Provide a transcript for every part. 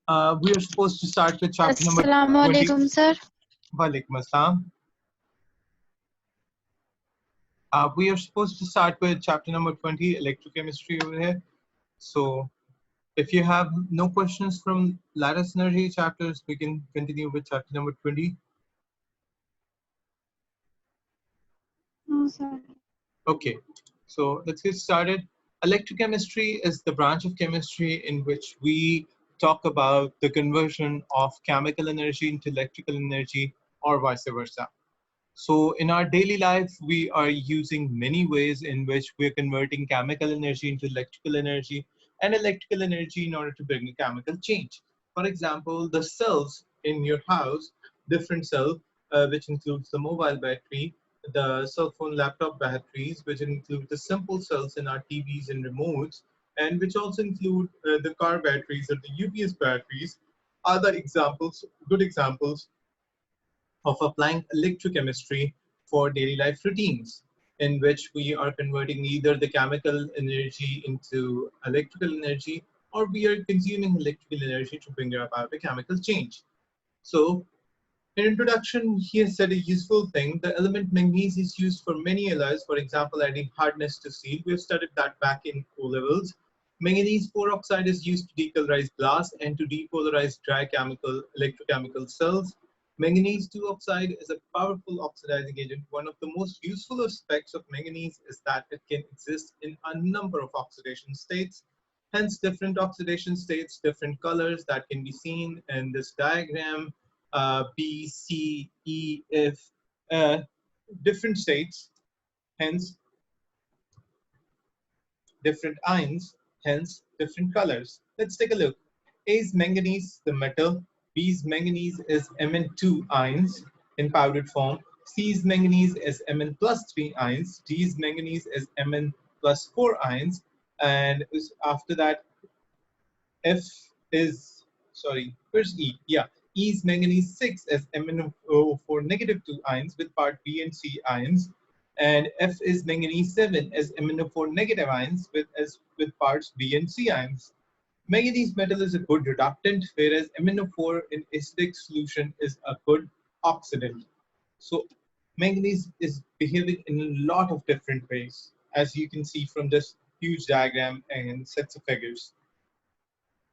We are supposed to start with chapter number Assalamu 20. alaikum, sir. Walaikum assalam. We are supposed to start with chapter number 20, electrochemistry over here. So if you have no questions from lattice energy chapters, we can continue with chapter number 20. No, sir. Okay, so let's get started. Electrochemistry is the branch of chemistry in which we talk about the conversion of chemical energy into electrical energy or vice versa. So in our daily life, we are using many ways in which we're converting chemical energy into electrical energy and electrical energy in order to bring a chemical change. For example, the cells in your house, different cells, which includes the mobile battery, the cell phone laptop batteries, which include the simple cells in our TVs and remotes, and which also include the car batteries or the UPS batteries, are the examples, good examples of applying electrochemistry for daily life routines, in which we are converting either the chemical energy into electrical energy or we are consuming electrical energy to bring about a chemical change. So, in introduction, he has said a useful thing. The element manganese is used for many alloys, for example, adding hardness to steel. We have studied that back in O levels. Manganese 4 oxide is used to decolorize glass and to depolarize dry electrochemical cells. Manganese 2 oxide is a powerful oxidizing agent. One of the most useful aspects of manganese is that it can exist in a number of oxidation states. Hence, different oxidation states, different colors that can be seen in this diagram. B, C, E, F, different states, hence different ions, hence different colors. Let's take a look. A is manganese, the metal. B is manganese is Mn2 ions in powdered form. C is manganese is Mn plus 3 ions. D is manganese is Mn plus 4 ions. And after that, F is, sorry, where's E? Yeah, E is manganese 6 as MnO4 negative 2 ions with part B and C ions. And F is manganese 7 as MnO4 negative ions with parts B and C ions. Manganese metal is a good reductant, whereas MnO4 in acidic solution is a good oxidant. So manganese is behaving in a lot of different ways, as you can see from this huge diagram and sets of figures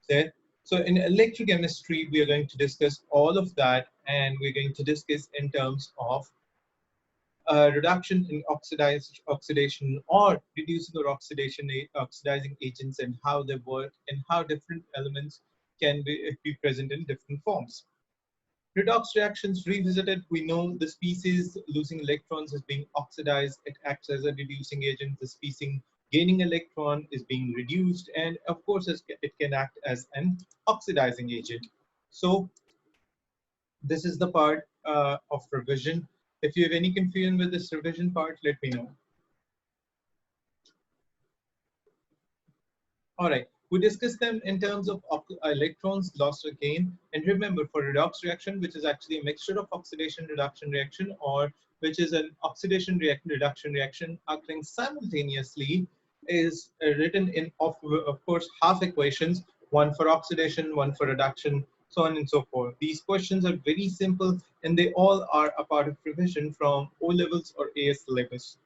there. So in electrochemistry, we are going to discuss all of that, and we're going to discuss in terms of reduction in oxidation or reducing or oxidizing agents and how they work and how different elements can be present in different forms. Redox reactions revisited, we know the species losing electrons is being oxidized. It acts as a reducing agent. The species gaining electron is being reduced. And of course, it can act as an oxidizing agent. So this is the part of revision. If you have any confusion with this revision part, let me know. All right, we discussed them in terms of electrons lost or gained. And remember, for redox reaction, which is actually a mixture of oxidation reduction reaction, or which is an oxidation reduction reaction occurring simultaneously, is written in, of course, half equations, one for oxidation, one for reduction, so on and so forth. These questions are very simple, and they all are a part of revision from O levels or AS syllabus.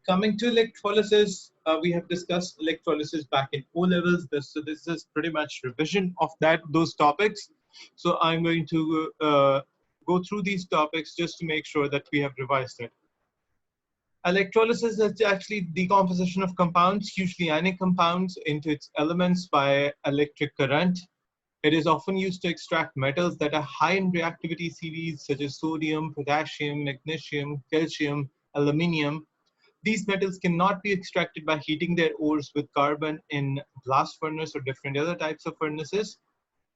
Coming to electrolysis, we have discussed electrolysis back in O levels. So this is pretty much revision of those topics. So I'm going to go through these topics just to make sure that we have revised it. Electrolysis is actually decomposition of compounds, usually ionic compounds, into its elements by electric current. It is often used to extract metals that are high in reactivity series, such as sodium, potassium, magnesium, calcium, aluminium. These metals cannot be extracted by heating their ores with carbon in blast furnace or different other types of furnaces.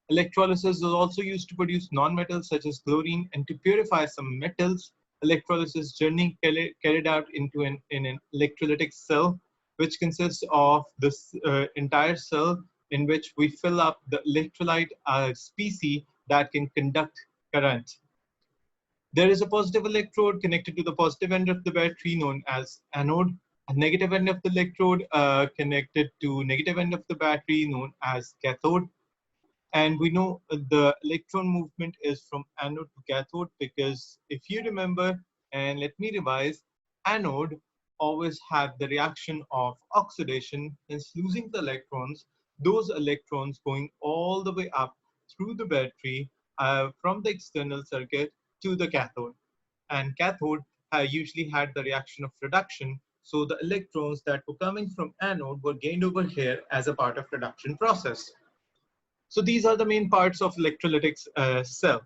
Electrolysis is also used to produce non-metals such as chlorine, and to purify some metals. Electrolysis journey carried out in an electrolytic cell, which consists of this entire cell in which we fill up the electrolyte species that can conduct current. There is a positive electrode connected to the positive end of the battery known as anode, a negative end of the electrode connected to negative end of the battery known as cathode. And we know the electron movement is from anode to cathode because if you remember, and let me revise, anode always have the reaction of oxidation, hence losing the electrons, those electrons going all the way up through the battery from the external circuit to the cathode. And cathode usually had the reaction of reduction. So the electrons that were coming from anode were gained over here as a part of reduction process. So these are the main parts of electrolytic cell.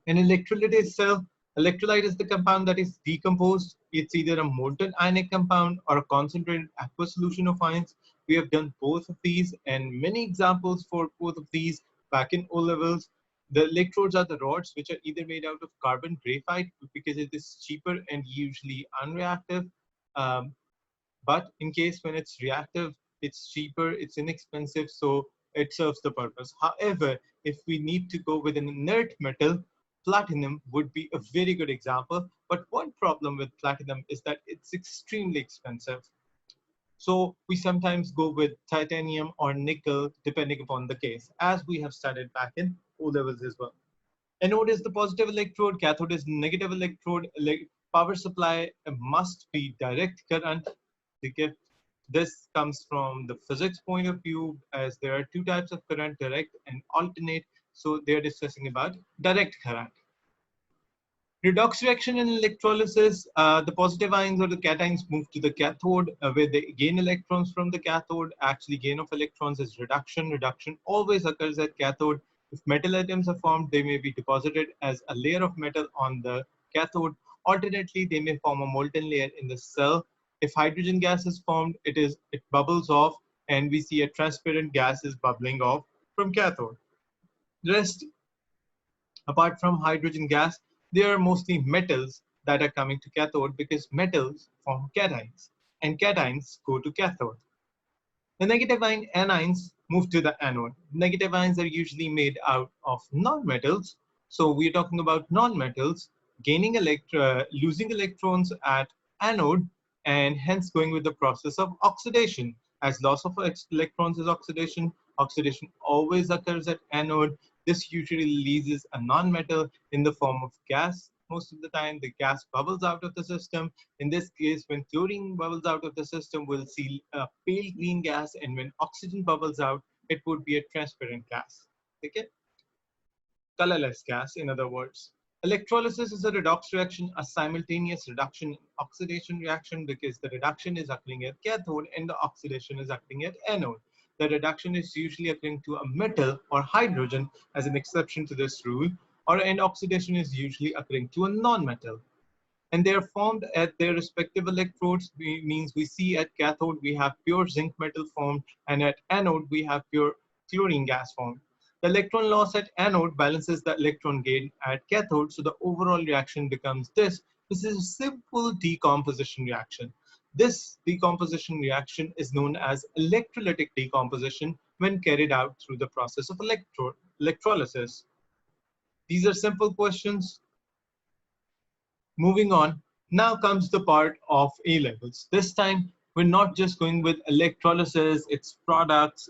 In electrolytic cell, electrolyte is the compound that is decomposed. It's either a molten ionic compound or a concentrated aqueous solution of ions. We have done both of these and many examples for both of these back in O levels. The electrodes are the rods which are either made out of carbon graphite because it is cheaper and usually unreactive. Um, but in case when it's reactive, it's cheaper, it's inexpensive, so it serves the purpose. However, if we need to go with an inert metal, platinum would be a very good example. But one problem with platinum is that it's extremely expensive. So we sometimes go with titanium or nickel depending upon the case, as we have studied back in O levels as well. Anode is the positive electrode, cathode is negative electrode. Power supply must be direct current. This comes from the physics point of view, as there are two types of current, direct and alternate. So they are discussing about direct current. Redox reaction in electrolysis, the positive ions or the cations move to the cathode where they gain electrons from the cathode. Actually, gain of electrons is reduction. Reduction always occurs at cathode. If metal atoms are formed, they may be deposited as a layer of metal on the cathode. Alternately, they may form a molten layer in the cell. If hydrogen gas is formed, it bubbles off and we see a transparent gas is bubbling off from cathode. Rest apart from hydrogen gas, there are mostly metals that are coming to cathode because metals form cations and cations go to cathode. The negative ion anions move to the anode. Negative ions are usually made out of nonmetals. So we're talking about nonmetals losing electrons at anode and hence going with the process of oxidation. As loss of electrons is oxidation, oxidation always occurs at anode. This usually releases a nonmetal in the form of gas. Most of the time, the gas bubbles out of the system. In this case, when chlorine bubbles out of the system, we'll see a pale green gas, and when oxygen bubbles out, it would be a transparent gas. Okay? Colorless gas, in other words. Electrolysis is a redox reaction, a simultaneous reduction oxidation reaction because the reduction is occurring at cathode and the oxidation is occurring at anode. The reduction is usually occurring to a metal or hydrogen as an exception to this rule, and oxidation is usually occurring to a non-metal. And they are formed at their respective electrodes. Means we see at cathode we have pure zinc metal formed, and at anode we have pure chlorine gas formed. The electron loss at anode balances the electron gain at cathode, so the overall reaction becomes this. This is a simple decomposition reaction. This decomposition reaction is known as electrolytic decomposition when carried out through the process of electrolysis. These are simple questions. Moving on, now comes the part of A levels. This time, we're not just going with electrolysis, its products,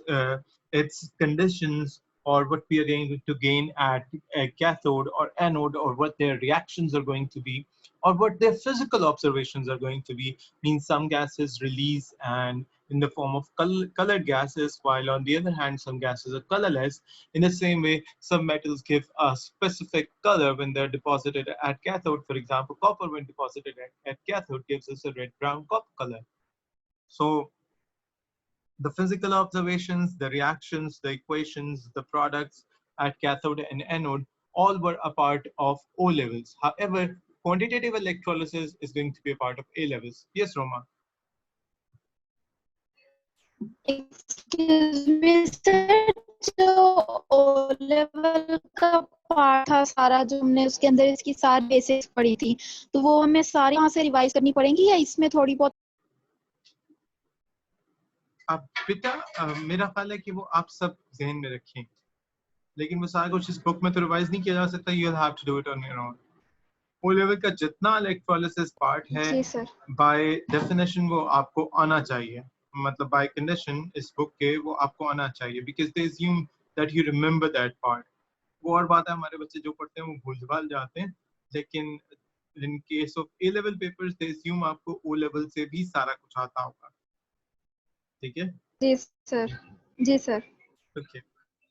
its conditions, or what we are going to gain at a cathode or anode, or what their reactions are going to be, or what their physical observations are going to be. Means some gases release and in the form of colored gases, while on the other hand, some gases are colorless. In the same way, some metals give a specific color when they're deposited at cathode. For example, copper when deposited at cathode gives us a red-brown copper color. So the physical observations, the reactions, the equations, the products at cathode and anode, all were a part of O levels. However, quantitative electrolysis is going to be a part of A levels. Yes, Roma. Excuse me, sir, जो O level का part था सारा जो हमने उसके अंदर इसकी सारी बेसिक्स पढ़ी थी, तो वो हमें सारी यहाँ से रिवाइज करनी पड़ेंगी या इसमें थोड़ी बहुत? अब बेटा मेरा ख्याल है कि वो आप सब जहन में रखें, लेकिन वो सारा कुछ इस बुक में तो रिवाइज नहीं किया जा सकता. You will have to do it on your own. O level का जितना इलेक्ट्रोलिसिस पार्ट है, बाय डेफिनेशन वो आपको आना चाहिए. मतलब बाय कंडीशन इस बुक के वो आपको आना चाहिए, because they assume that you remember that part. वो और बात है, हमारे बच्चे जो पढ़ते हैं वो भूल जाते हैं, लेकिन in case of A level papers they assume आपको O level से भी सारा कुछ आता होगा, ठीक है? जी सर, जी सर। ओके,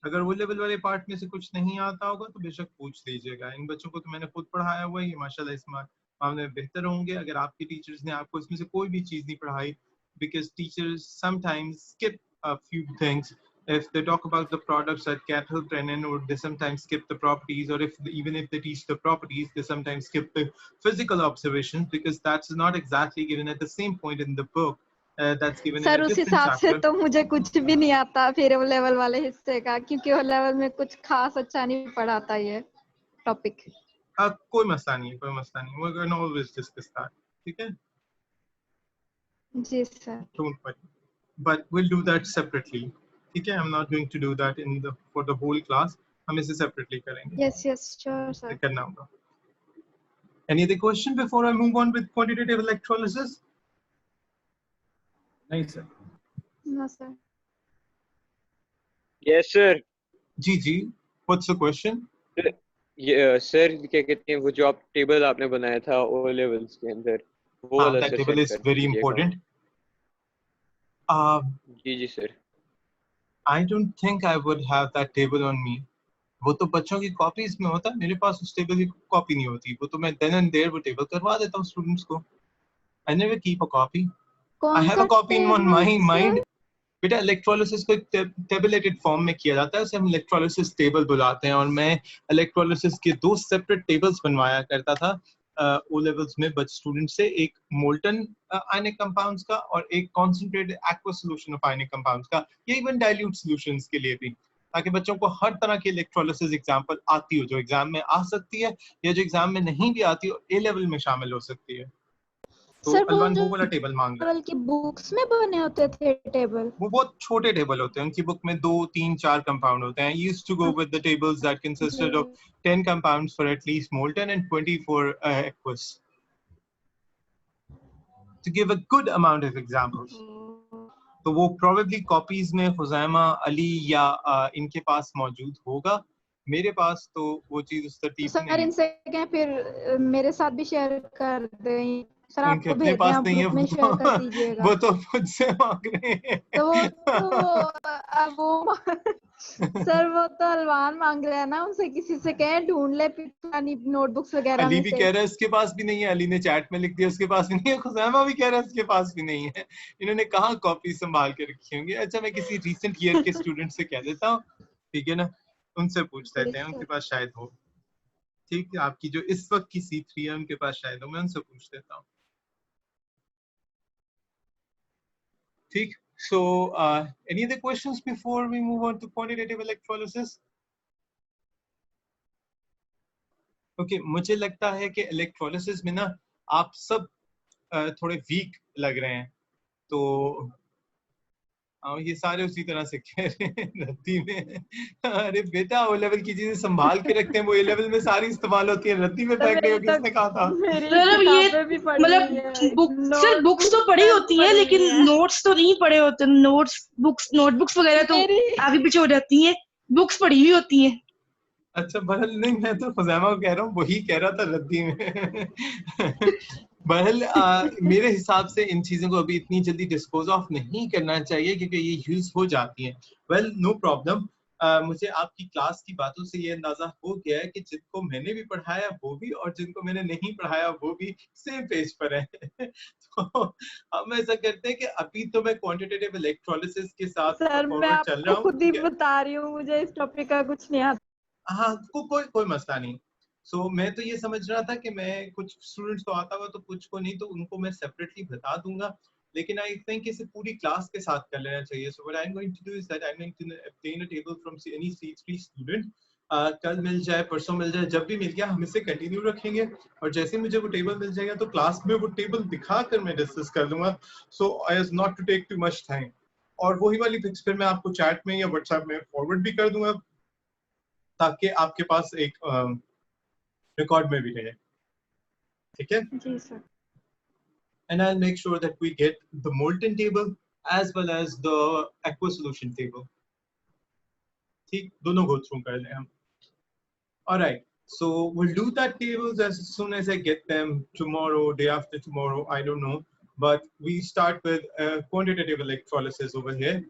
अगर वो लेवल वाले पार्ट में से कुछ नहीं आता होगा तो बेशक पूछ लीजिएगा। इन बच्चों को तो मैंने खुद पढ़ाया हुआ है, ये माशाल्लाह इस मामले में बेहतर होंगे। अगर आपके टीचर्स ने आपको इसमें से कोई भी चीज नहीं पढ़ाई, because teachers sometimes skip a few things. If they talk about the products at cathode renin, or they sometimes skip the properties, or even if they teach the properties, they sometimes skip the physical observations because that's not exactly given at the same point in the book. That's given in sir a उस different हिसाब से chapter. तो मुझे कुछ भी नहीं आता फिर वो लेवल वाले हिस्से का, क्योंकि वो लेवल में कुछ खास अच्छा नहीं पढ़ाता ये टॉपिक। कोई मसला नहीं, कोई मसला नहीं, we're going to always discuss that, ठीक है? जी sir. Don't worry, but we'll do that separately, ठीक है? I'm not going to do that for the whole class. हम इसे separately करेंगे। Yes yes sure sir. करना होगा। Any other question before I move on with quantitative electrolysis? नहीं sir. No sir. Yes sir. जी, what's the question? ये sir क्या कहते हैं, वो जो आप टेबल आपने बनाया था ओ लेवल्स के अंदर, वो वाला That sir table set is कर very दीजिएगा। important. जी सर। I don't think I would have that table on me. वो तो बच्चों की कॉपीज में होता है, मेरे पास उस टेबल की कॉपी नहीं होती। वो तो मैं then and there वो टेबल करवा देता हूँ स्टूडेंट्स को। I never keep a copy. I have a copy in my mind. बेटा इलेक्ट्रोलिसिस को टेबलेटेड फॉर्म में किया जाता है, उसे हम इलेक्ट्रोलिसिस टेबल बुलाते हैं। और मैं इलेक्ट्रोलिसिस के 2 सेपरेट टेबल्स बनवाया करता था ओ लेवल्स में बच स्टूडेंट से, एक मोल्टन आयनिक कंपाउंड्स का और एक concentrated aqua solution of ionic compounds का, या इवन डाइल्यूट सॉल्यूशंस के लिए भी, ताकि बच्चों को हर तरह की इलेक्ट्रोलिसिस एग्जांपल आती हो, जो एग्जाम में आ सकती है या जो एग्जाम में नहीं भी आती हो, ए लेवल में शामिल हो सकती है। तो सर अलवान वो वाला टेबल मांग रहा है। की बुक्स में बने होते थे टेबल? वो बहुत छोटे टेबल होते हैं, उनकी बुक में 2, 3, 4 कंपाउंड होते हैं। Used to go with the tables that consisted of 10 compounds for at least molten and 20 for aqueous, to give a good amount of examples. तो वो probably copies में खुजैमा, अली या इनके पास मौजूद होगा। मेरे पास तो वो चीज उस तरतीब सर नहीं। इनसे कहें फिर मेरे साथ भी शेयर कर दें सर, उनके आपको अपने भेज पास दें, आप नहीं है, ग्रुप में शेयर कर दीजिएगा। वो तो मुझसे मांग रहे हैं। तो वो सर वो तो अलवान मांग रहे हैं ना, उनसे किसी से कहें ढूंढ ले पुरानी नोटबुक्स वगैरह अली में भी से। कह रहा है उसके पास भी नहीं है, अली ने चैट में लिख दिया उसके पास भी नहीं है, खुजैमा भी कह रहा है उसके पास भी नहीं है। इन्होंने कहाँ कॉपी संभाल के रखी होंगी। अच्छा, मैं किसी रीसेंट ईयर के स्टूडेंट से कह देता हूँ, ठीक है ना, उनसे पूछ लेते हैं, उनके पास शायद हो। ठीक है, आपकी जो इस वक्त की C3 है उनके पास शायद हो, मैं उनसे पूछ लेता हूँ। ठीक, so any other questions before we move on to quantitative electrolysis? Okay, मुझे लगता है कि इलेक्ट्रोलिसिस में ना आप सब थोड़े वीक लग रहे हैं, तो ये सारे उसी तरह से कह रहे हैं रद्दी में। अरे बेटा ओ लेवल की चीजें संभाल के रखते हैं, वो ए लेवल में सारी इस्तेमाल होती है, रद्दी में फेंकने को किसने कहा था? मतलब ये मतलब सर बुक्स तो पढ़ी होती है लेकिन नोट्स तो नहीं पढ़े होते। नोटबुक्स वगैरह तो आगे पीछे हो जाती हैं, बुक्स पढ़ी हुई होती हैं। अच्छा बहल, नहीं मैं तो खुजैमा को कह रहा हूँ, वही कह रहा था रद्दी में। बहल मेरे हिसाब से इन चीजों को अभी इतनी जल्दी डिस्पोज ऑफ नहीं करना चाहिए क्योंकि ये यूज हो जाती हैं। Well no problem. मुझे आपकी क्लास की बातों से ये अंदाजा हो गया है कि जिनको मैंने भी पढ़ाया वो भी और जिनको मैंने नहीं पढ़ाया वो भी सेम पेज पर है। तो हम ऐसा करते हैं कि अभी तो मैं क्वांटिटेटिव इलेक्ट्रोलिसिस के साथ फॉरवर्ड चल रहा हूँ। खुद ही बता रही हूँ, मुझे इस टॉपिक का कुछ नहीं आता। हाँ, कोई मसला नहीं। सो मैं तो ये समझ रहा था कि मैं कुछ स्टूडेंट्स को आता हुआ तो कुछ को नहीं, तो उनको मैं सेपरेटली बता दूंगा, लेकिन आई थिंक इसे पूरी क्लास के साथ कर लेना चाहिए। So what I am going to do is that I am going to obtain a table from any C3 student. कल मिल जाए, परसों मिल जाए, जब भी मिल गया हम इसे कंटिन्यू रखेंगे, और जैसे मुझे वो टेबल मिल जाएगा तो क्लास में वो टेबल दिखाकर मैं डिस्कस कर लूंगा। So I has not to take too much time, और वही वाली पिक्स फिर मैं आपको चैट में या व्हाट्सएप में फॉरवर्ड भी कर दूंगा ताकि आपके पास एक रिकॉर्ड में भी रहे, ठीक है? जी sir. And I'll make sure that we get the molten table as well as the aqua solution table. ठीक, दोनों go through कर लें हम. All right. So we'll do that tables as soon as I get them tomorrow, day after tomorrow, I don't know. But we start with quantitative electrolysis over here.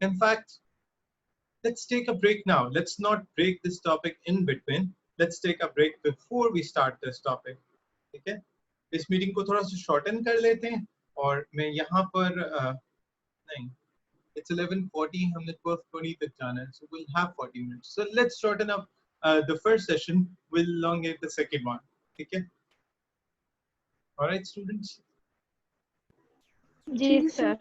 In fact, let's take a break now. Let's not break this topic in between. Let's take a break before we start this topic. ठीक है? इस meeting को थोड़ा सा shorten कर लेते हैं और मैं यहाँ पर नहीं, it's 11:40, हमने 12:20 तक जाना है, so we'll have 40 minutes. So let's shorten up the first session, we'll elongate the second one. ठीक है? All right, students. जी sir.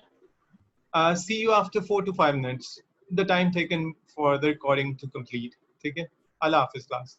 See you after 4 to 5 minutes. The time taken for the recording to complete. ठीक है? Allah Hafiz class.